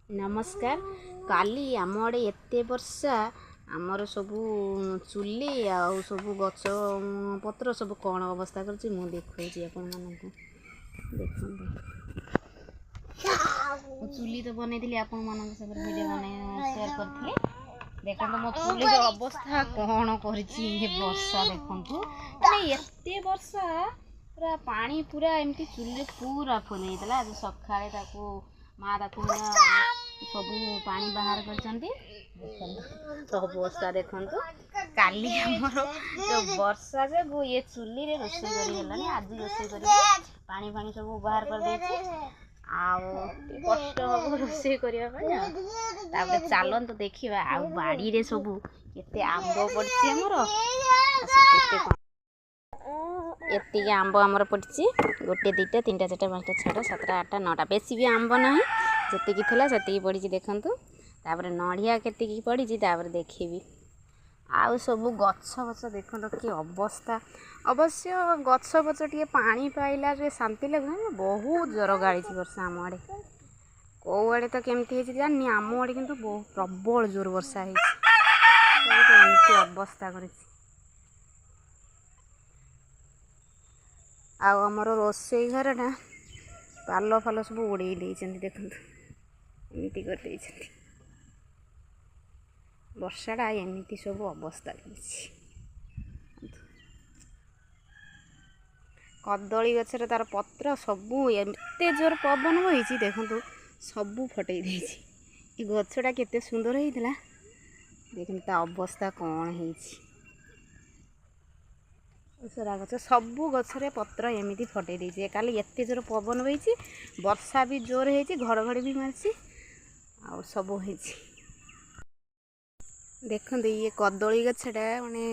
नमस्कार। काली आम आड़े एत वर्षा आमर सबू चुली आउ सब गच पत्र सब कौन अवस्था कर देखी आपण मानक देख चुली तो बनई आपण मान वीडियो बना शेयर करी देखो मो चुली अवस्था कौन कर वर्षा देखु माने एत वर्षा पूरा पानी पूरा एमती चुली पूरा फुल होता आज सकाଳେ माँ सब पानी बाहर कर अवस्था देखु काली जो वर्षा जो ये चुली रे रोषे कर आज रोषे कर पानी पानी सब बाहर कर दे कष्ट हम रोषे करने चलत देखा आ बाड़ी रे सब केते आंब पड़े आमर एति आंब आमर पड़ी गोटे दुटा तीन टा चार पाँच छटा सातटा आठटा नौटा बेसी भी आंब ना जी से पड़ी देखूँ तापर नड़िया केतिकी पड़ी देखी आउ सब गछ बच देख कि अवस्था अवश्य गछ बच टे पानी पाइला शांति लगे बहुत जोर गाड़ी वर्षा आम आड़े कौ आड़े तो केमती जानी आम आड़े कि बहुत प्रबल जोर वर्षा अवस्था कर आमर रोषे घरटा पाल फाल सब उड़े देखु एमती कर वर्षाटा एमती सब अवस्था कदली गचर तार पत्र सबू एते जोर पवन बही देखु सबू फटई ये गछटा केते सुंदर होता देखते ता अवस्था कौन है उसरा गच सबू गचरे पत्र एमती फटई देती काली एत जोर पवन बही वर्षा भी जोर है घड़घड़ी भी मारची आ सब हो देखते ये कदली गछटा माने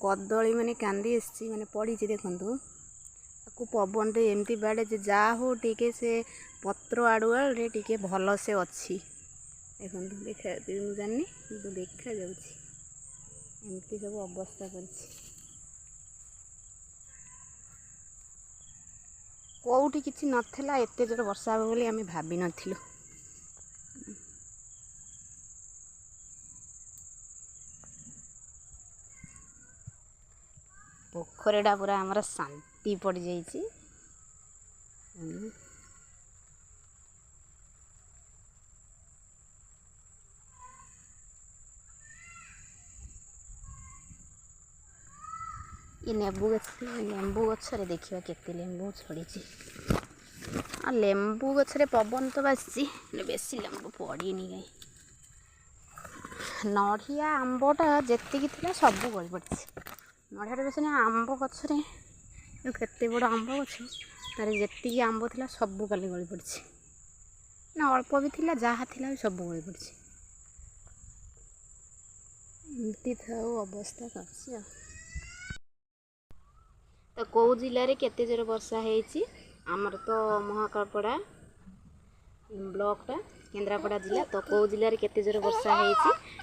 कदली माने कांदी आसी माने पड़ी देखु आपको पवन टे एमती बाड़े जा हो टिके से पत्र आड़ुआड़े टिके भल से अच्छी देखु देखा जानी देखा जामती सब अवस्था कर कौटी किसी नाला एत जोर वर्षा हो बोली आम भाभी नथिलु पोखरीटा पूरा आमर शांति पड़ जाइए ये लेंबू गचरे देखा केते लेंबू छड़ी आ लेंबू गचरे पवन तो बासी बेसी लेंबू पड़ी कहीं नड़िया आंबटा जी सब गली पड़ी नड़िया बेस आंब गचरे केते बड़ आंब गछ तार जी आंब थी सब काली गली पड़ी ना अल्प भी थी जहाँ थी सब गली पड़ी एमती था अवस्था कर तो कौ जिले केते जोर वर्षा है आमर तो महाकालपड़ा ब्लॉकटा केन्द्रापड़ा जिला तो कौ जिले केते जोर वर्षा है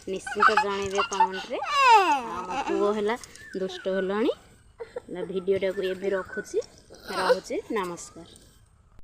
निश्चिंत जनइबे कमेंट रे पुओ है दुष्ट होलाणी भिडियोटा को ये रखुची नमस्कार।